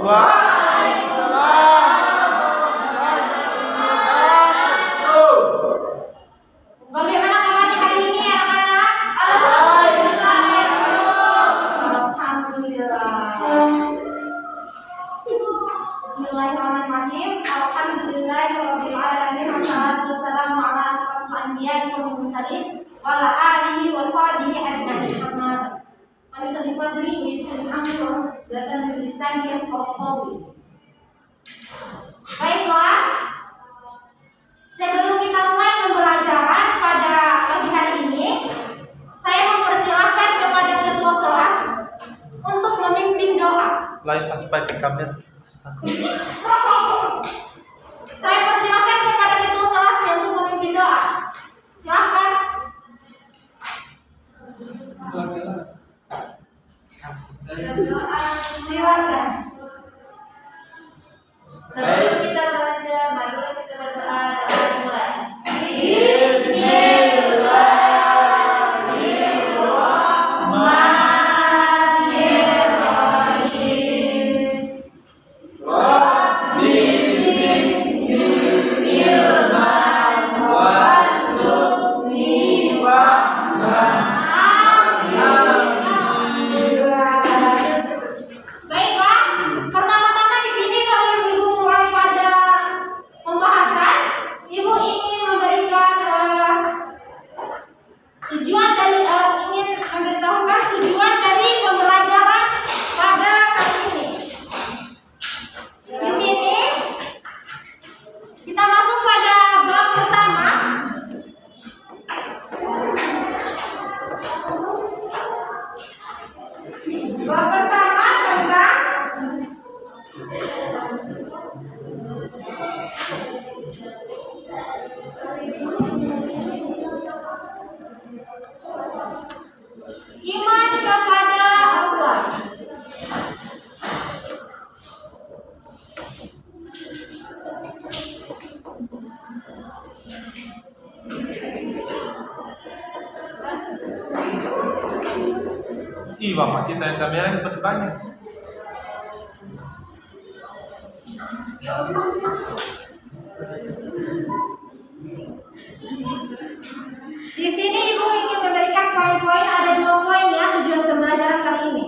Bagaimana kabarnya hari ini anak-anak? Alhamdulillah. Bismillahirrahmanirrahim. Alhamdulillahirabbil alamin. Wassalatu wassalamu ala asyrofil anbiya'i wal mursalin wa ala alihi wa sahbihi ajma'in. Qalisani sadri wa yassir amri wa hlul lisani yafqahu qawli. Baiklah, sebelum kita mulai pembelajaran pada pagi hari ini, saya mempersilahkan kepada ketua kelas untuk memimpin doa. Live aspek kamera. Saya persilahkan kepada ketua kelasnya untuk memimpin doa. Silakan. Silakan. Sebelum kita belajar, marilah kita berdoa dengan mulai. Baiklah, pertama-tama di sini sebelum ibu mulai pada pembahasan, ibu ingin memberikan tujuan dari ingin memberitahukan tujuan dari pembelajaran pada kali ini. Di sini kita masuk pada bab pertama. Bab pertama tentang iman kepada Allah. Iya, masih tanya kamera ini bertanya. Di sini ibu ingin memberikan poin-poin, ada 2 poin ya tujuan pembelajaran kali ini.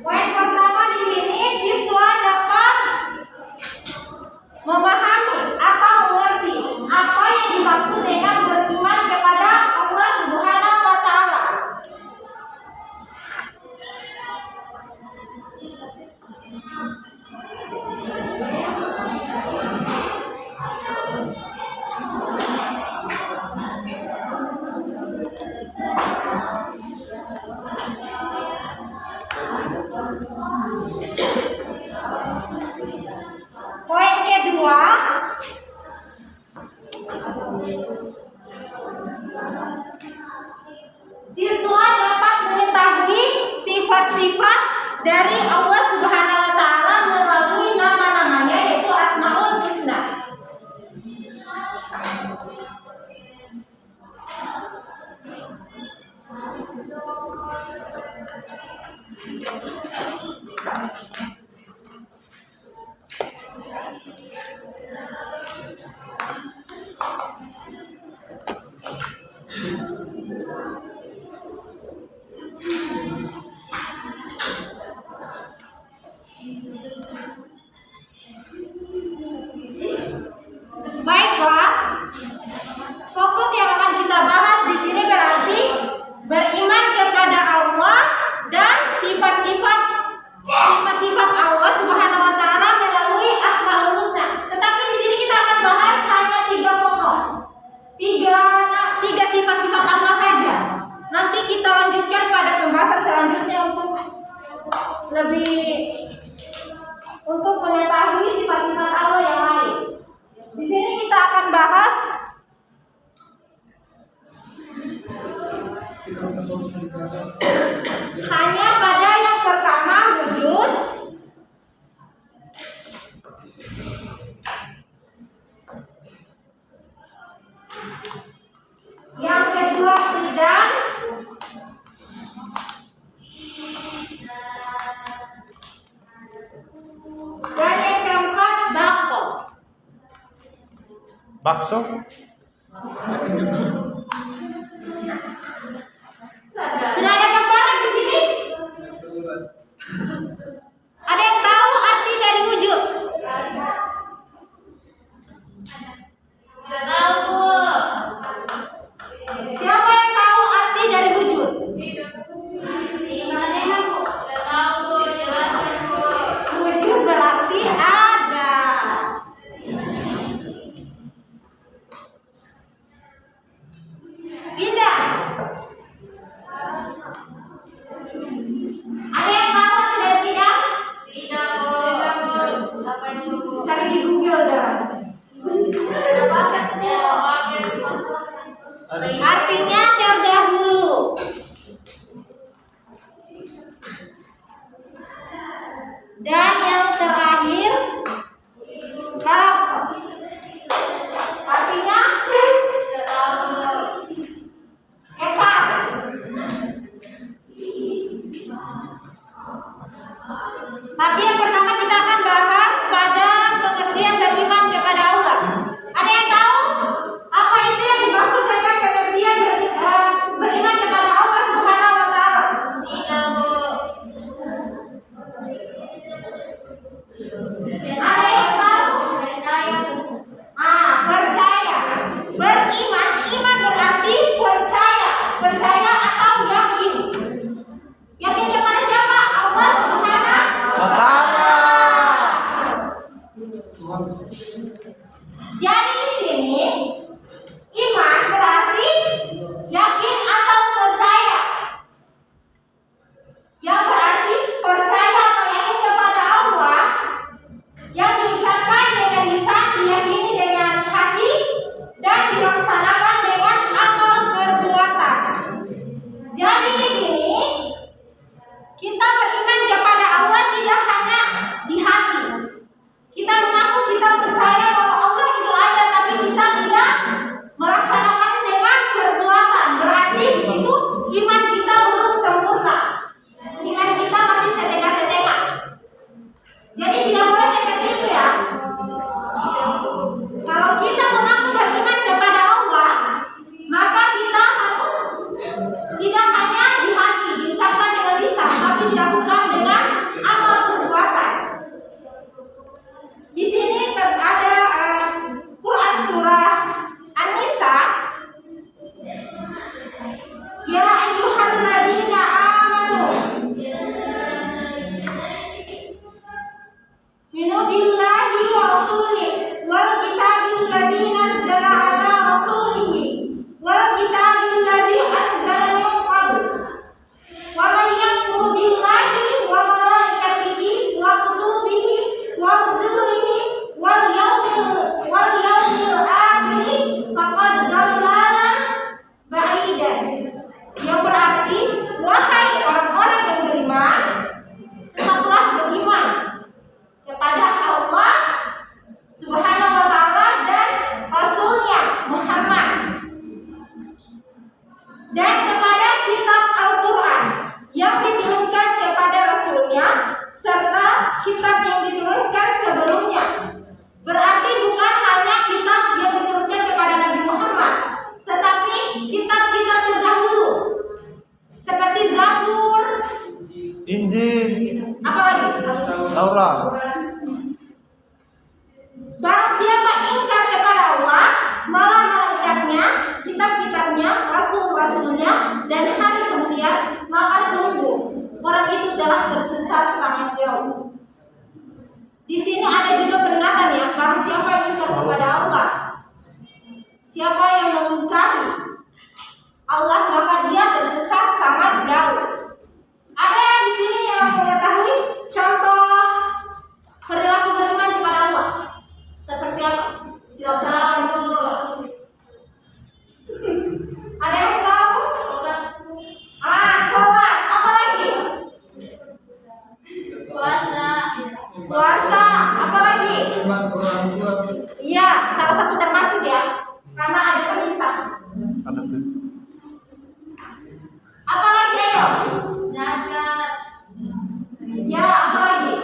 Poin pertama di sini siswa dapat memahami atau mengerti apa yang dimaksud dengan beriman kepada Allah Subhanahu wa taala. Poin kedua, siswa dapat mengetahui sifat-sifat dari Allah Subhanahu wa taala melalui nama-namanya yaitu Asmaul Husna. Baiklah, pokok yang akan kita bahas di sini berarti beriman kepada Allah dan sifat-sifat Allah Subhanahu wa taala melalui Asmaul Husna. Tetapi di sini kita akan bahas hanya 3 pokok. 3 sifat-sifat Allah saja. Nanti kita lanjutkan pada pembahasan selanjutnya untuk Bakso? Sudah ada gambaran di sini? Ada yang tahu arti dari wujud? Tidak tahu, Bu. Siapa yang tahu arti dari wujud? Tidak tahu, Bu. Jelaskan, Bu. Wujud berarti ada. Indah. Ada yang tahu arti dari tidak? Tidak, Bu. Apa itu, Bu? Cari di Google dah. Artinya terdahulu. Dan yang terakhir kapan? Artinya tidak tahu. Eka. Tapi yang pertama kita akan bahas pada pengertian beriman kepada Allah. Ada yang tahu apa itu yang dimaksud dengan pengertian beriman kepada Allah Subhanahu wa Ta'ala? Tidak, Bu. Ada yang tahu? Percaya, Bu. Percaya. Beriman, iman berarti percaya. Percaya atau yakin. Yakin kepada siapa? Allah Subhanahu wa Ta'ala. Jadi di sini iman berarti yakin atau percaya. Yang berarti percaya atau yakin kepada Allah yang diucapkan dengan lisan, diyakini dengan hati dan dilaksanakan dengan amal perbuatan. Jadi di sini kita beriman kepada Allah tidak hanya di hati. Kita mengaku kita percaya bahwa Allah itu ada, tapi kita tidak melaksanakan dengan perbuatan. Berarti di situ iman kita belum sempurna. Iman kita masih setengah-setengah. Jadi tidak boleh seperti itu ya. Kalau kita mengaku beriman kepada Allah, maka kita harus tidak hanya di hati, diucapkan dengan lisan, tapi dilakukan dengan amal perbuatan. Di sini ada Quran surah An-Nisa. Ya ayyuhalladzina amanu Minu billahi wa rasulih wal kitabil ladzi nazzala ala rasulihi wal kitabil ladzi anzala min qabl wa may yakfur billahi wa malaikatihi wa kutubihi wa rusulihi wal yawmil akhir faqad dhallala ba'idan. Yang berarti wahai orang-orang yang beriman, tetaplah beriman kepada Allah Subhanahu wa Ta'ala dan Rasulnya Muhammad, dan kepada kitab Al-Quran yang diturunkan kepada Rasulnya serta kitab yang diturunkan sebelumnya. Berarti bukan hanya kitab yang diturunkan kepada Nabi Muhammad, tetapi kitab-kitab terdahulu seperti Zabur, Injil, apalagi Taurat. Barang siapa ingkar kepada Allah, malah malaikatnya, kitab-kitabnya, rasul-rasulnya, dan hari kemudian, maka sungguh orang itu telah tersesat sangat jauh. Di sini ada juga peringatan ya, barang siapa yang ingkar kepada Allah, siapa yang mengingkari Allah, maka dia tersesat sangat jauh. Ada yang di sini yang mengetahui contoh perilaku beriman kepada Allah seperti apa? Tidak usah tahu. Ada yang tahu? Sholat. Apa lagi? Puasa. Apa lagi? Iya, salah satu termasuk ya, karena ada perintah. Apa lagi ayo? Zakat. Ya, apa lagi?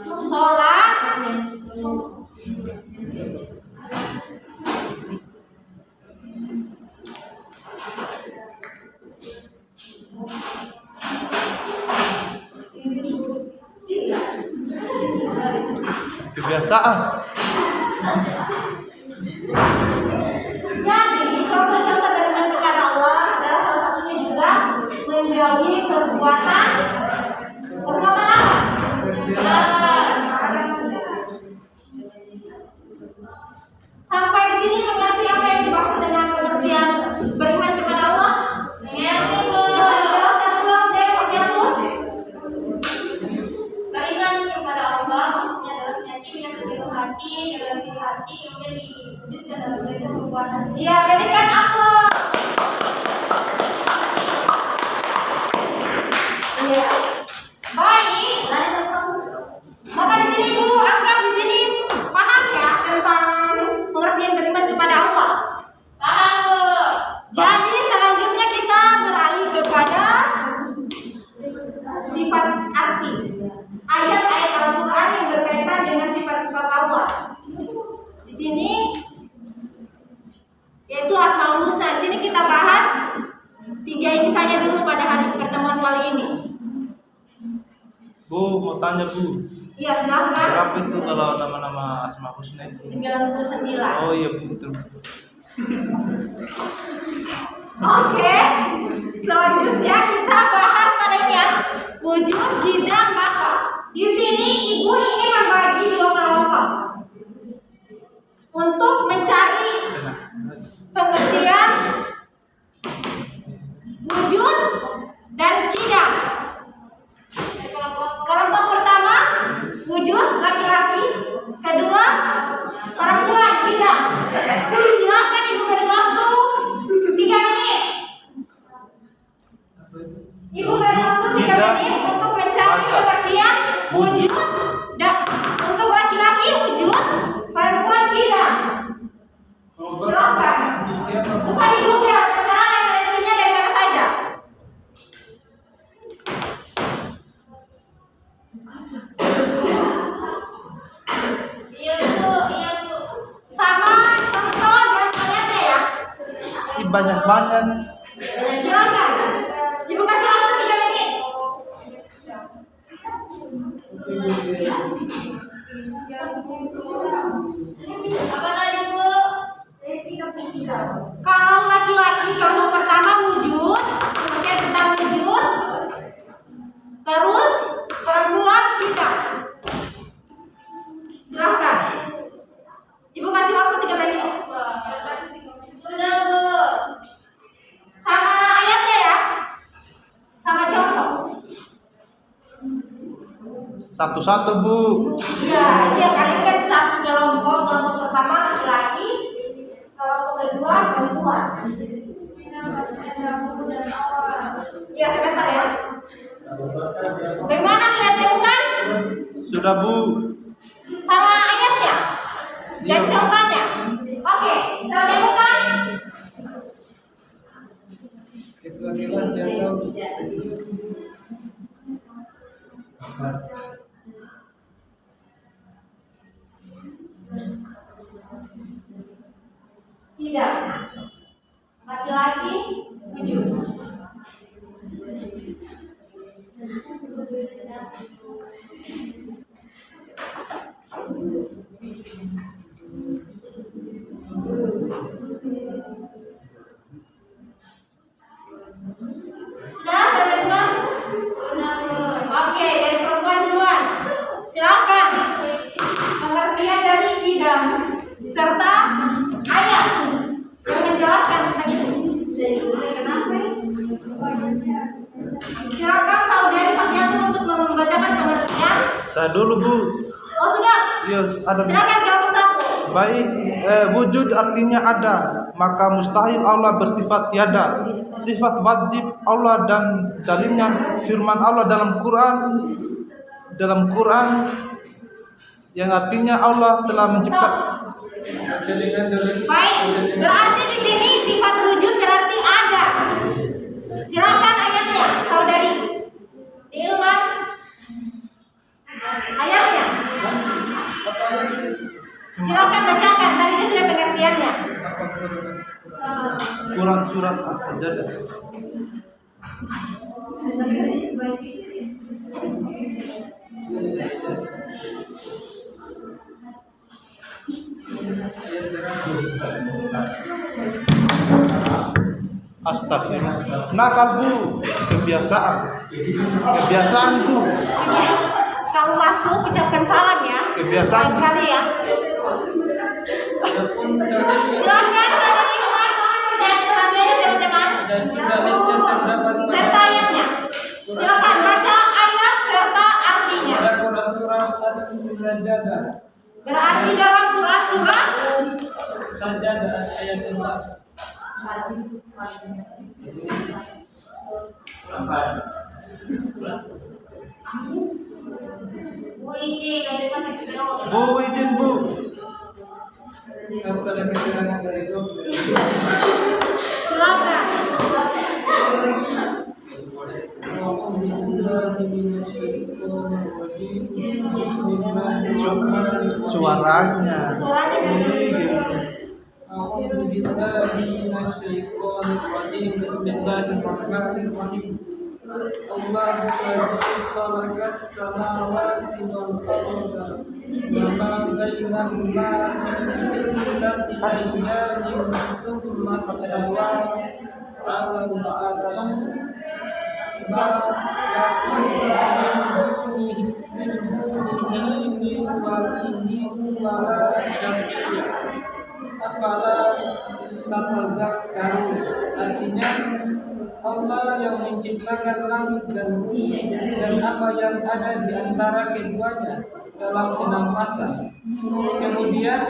Sholat, kebiasaan. Jadi contoh-contoh beriman kepada Allah adalah salah satunya juga menjauhi perbuatan apa? Sampai di sini mengerti apa yang dimaksud dengan pengertian beriman kepada Allah? Mengerti, Bu. Jelaskan ulang deh, Bu. Beriman kepada Allah maksudnya adalah meyakini sepenuh hati, dalam hati, kemudian diwujudkan dalam bentuk perbuatan. Iya, berikan aplaus. Iya. Baik. Maka di sini Bu, anggap di sini paham ya tentang pengertian beriman kepada Allah. Paham, Bu? Jadi selanjutnya kita beralih kepada sifat arti. Ayat-ayat Al-Quran yang berkaitan dengan sifat-sifat Allah. Di sini yaitu Asmaul Husna. Di sini kita bahas 3 ini saja dulu pada hari pertemuan kali ini. Bu, mau tanya Bu, Iya, silakan. berapa itu kalau nama-nama Asma Husna itu? 99. Oh iya Bu, betul. Oke. Selanjutnya kita bahas pada ini ya, wujud, hidang, baqa. Di sini ibu ini membagi 2 kelompok untuk mencari pengertian wujud dan hidang. Kelompok pertama wujud laki-laki, kedua perempuan hidang. Silakan ibu beri waktu 3 menit. Ibu beri waktu 3 menit untuk mencari pengertian wujud dan untuk laki-laki wujud, perempuan hidang. Silakan. Bukan di Google, terserah referensinya dari mana saja. Iya, Bu. Iya, Bu. Sama contoh dan ayatnya ya. Ini banyak-banyak. Silakan. Ibu kasih waktu 3 menit. Apa tadi, Bu? Kalau laki-laki kelompok pertama wujud, pengertian tentang wujud. Terus perempuan hidang. Silakan. Ibu kasih waktu 3 menit. Sudah, Bu. Sama ayatnya ya. Sama contoh. Satu-satu Bu. Iya, kalian kan satu kelompok pertama laki-laki, kelompok kedua perempuan. Iya, sebentar ya. Bagaimana sudah ditemukan? Sudah Bu. Sama ayatnya dan Iya. contohnya. Oke, sudah ditemukan? Kelas dia tahu. Tidak. Laki-laki wujud. Sudah teman-teman? Sudah, Bu. Oke, dari perempuan duluan. Silakan. Pengertian dari hidang serta ayat yang menjelaskan tentang itu. Silakan saudari Fatiatul untuk membacakan pengertian. Saya dulu Bu. Oh sudah. Iya, ada Bu. Silakan kelompok 1. Baik, wujud artinya ada, maka mustahil Allah bersifat tiada. Sifat wajib Allah dan dalilnya firman Allah dalam Quran yang artinya Allah telah mencipta. Baik, berarti di sini sifat wujud berarti ada. Silakan ayatnya, saudari Ilman. Ayatnya. Silakan bacakan, tadi itu sudah pengertiannya. Quran surat As-Sajdah. Astagfirullah. Nakal bu, kebiasaan bu. Kamu masuk ucapkan salam ya. Kebiasaan. Lain kali ya. Silakan saudari Iman, mohon perhatiannya teman-teman. Dan di dalamnya terdapat Serta ayatnya. Silakan baca ayat serta artinya. pada Quran surah As-Sajdah. Berarti dalam Quran surah Sajdah ayat 11. Bu izin dari Pak Sekretariat. Bu izin bu. Harus ada keterangan dari dokter. Silakan. Suaranya. Suaranya أعوذ بالله من الشيطان الرجيم بسم الله الرحمن الرحيم الله الذي خلق السماوات والأرض وما بينهما في ستة أيام ثم استوى على العرش ما لكم من دونه من ولي ولا شفيع afala tatazakkarun. Artinya Allah yang menciptakan langit dan bumi dan apa yang ada di antara keduanya dalam 6 masa. Kemudian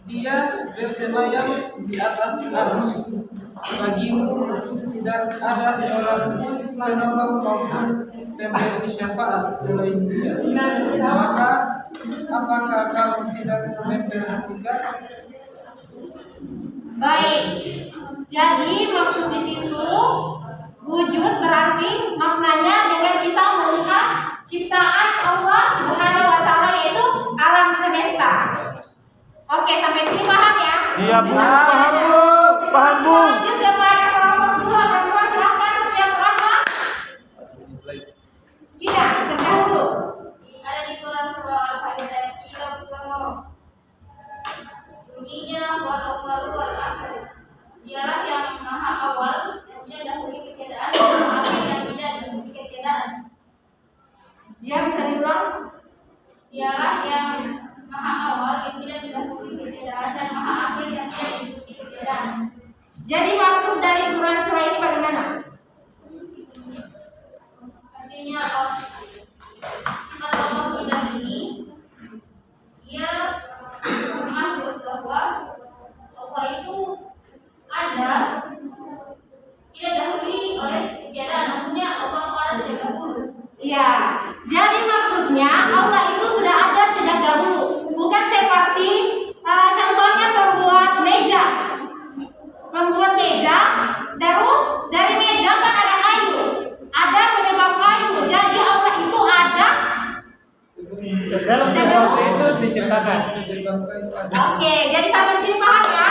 Dia bersemayam di atas arsy. Bagimu tidak ada seorang pun penolong maupun pemberi syafaat selain Dia. Maka apakah kamu tidak memperhatikan? Baik. Jadi maksud di situ wujud berarti maknanya dengan kita melihat ciptaan Allah Subhanahu wa taala yaitu alam semesta. Oke, sampai sini paham ya? Iya bu, paham bu, paham bu. Lanjut kepada kelompok kedua, perempuan silakan yang pertama. Tidak, terdahulu. Ada di Quran surah Al-Fatihah ayat 30. Bunyinya wal awwalu wal akhir. Dialah yang maha awal yang tidak dahului ketiadaan dan maha akhir yang tidak dahului ketiadaan. Dia bisa diulang? Dialah yang maha awal yang tidak didahului ketiadaan dan maha akhir yang tidak dahului ketiadaan. Jadi maksud dari Quran surah ini bagaimana? Artinya sifat Allah tidak ini dia maksud bahwa Allah itu ada tidak dahului oleh ketiadaan. Maksudnya Allah itu ada sejak dahulu. Ya, jadi maksudnya Allah itu sudah ada sejak dahulu, bukan seperti contohnya pembuat meja. Pembuat meja, terus dari meja kan ada kayu, ada penyebab kayu. Jadi Allah itu ada. Segala sesuatu itu diciptakan. Oke, jadi sampai sini paham ya?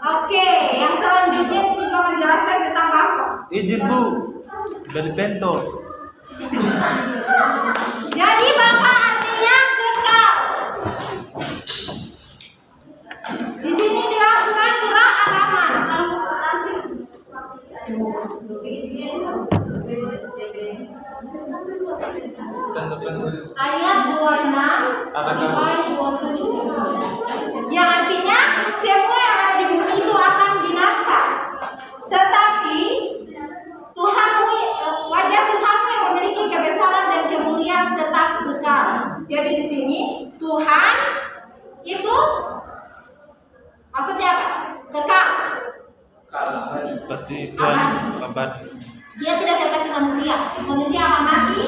Oke, yang selanjutnya sini akan jelaskan tentang apa? Izin bu, dari Bento. Jadi Bapak artinya kekal. Di sini dilakukan surah Ar-Rahman. Ayat 26 sampai 27. Yang artinya semua yang ada di bumi itu akan binasa. Tetapi Tuhanmu, wajah Tuhanmu yang memiliki kebesaran dan kemuliaan tetap kekal. Jadi di sini Tuhan itu maksudnya apa? Kekal. Berarti Tuhan abadi. Dia tidak seperti manusia. Manusia akan mati,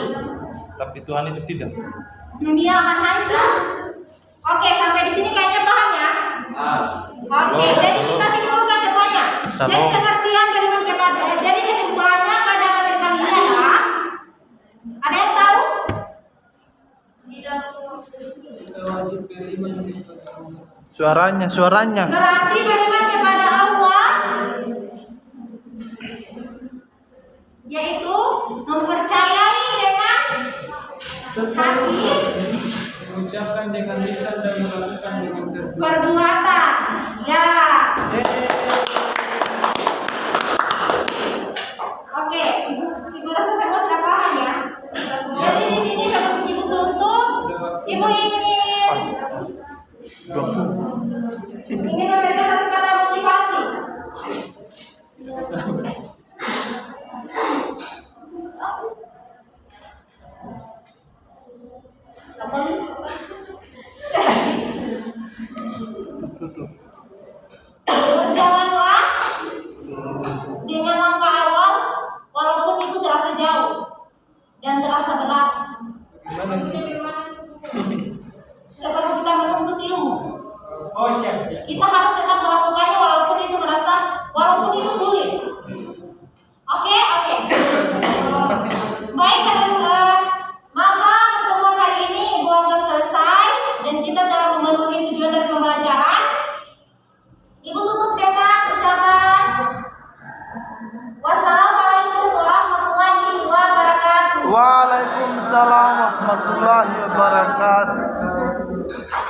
Tapi Tuhan itu tidak. dunia akan hancur. Oke, sampai di sini kayaknya paham ya? Oke, jadi kita simpulkan semuanya. Jadi pengertian kalimat kepada, jadi kesimpulannya pada materi kali ini adalah, ada yang tahu? Tidak Wajib beriman kepada Allah. Suaranya. Berarti beriman kepada Allah, yaitu mempercayai dengan hati, Mengucapkan dengan lisan dan melakukan dengan perbuatan. Ya. Yeay. Ibu ingin 20. memberikan satu kata motivasi. Berjalanlah dengan langkah awal, walaupun itu terasa jauh dan terasa berat. Seperti kita menuntut ilmu, Oh, siap. kita harus tetap melakukannya walaupun itu sulit. Oke. Baik, maka pertemuan hari ini Ibu anggap selesai dan kita telah memenuhi tujuan dari pembelajaran. Ibu tutup dengan ucapan wassalamualaikum warahmatullahi wabarakatuh. Waalaikumsalam warahmatullahi wabarakatuh.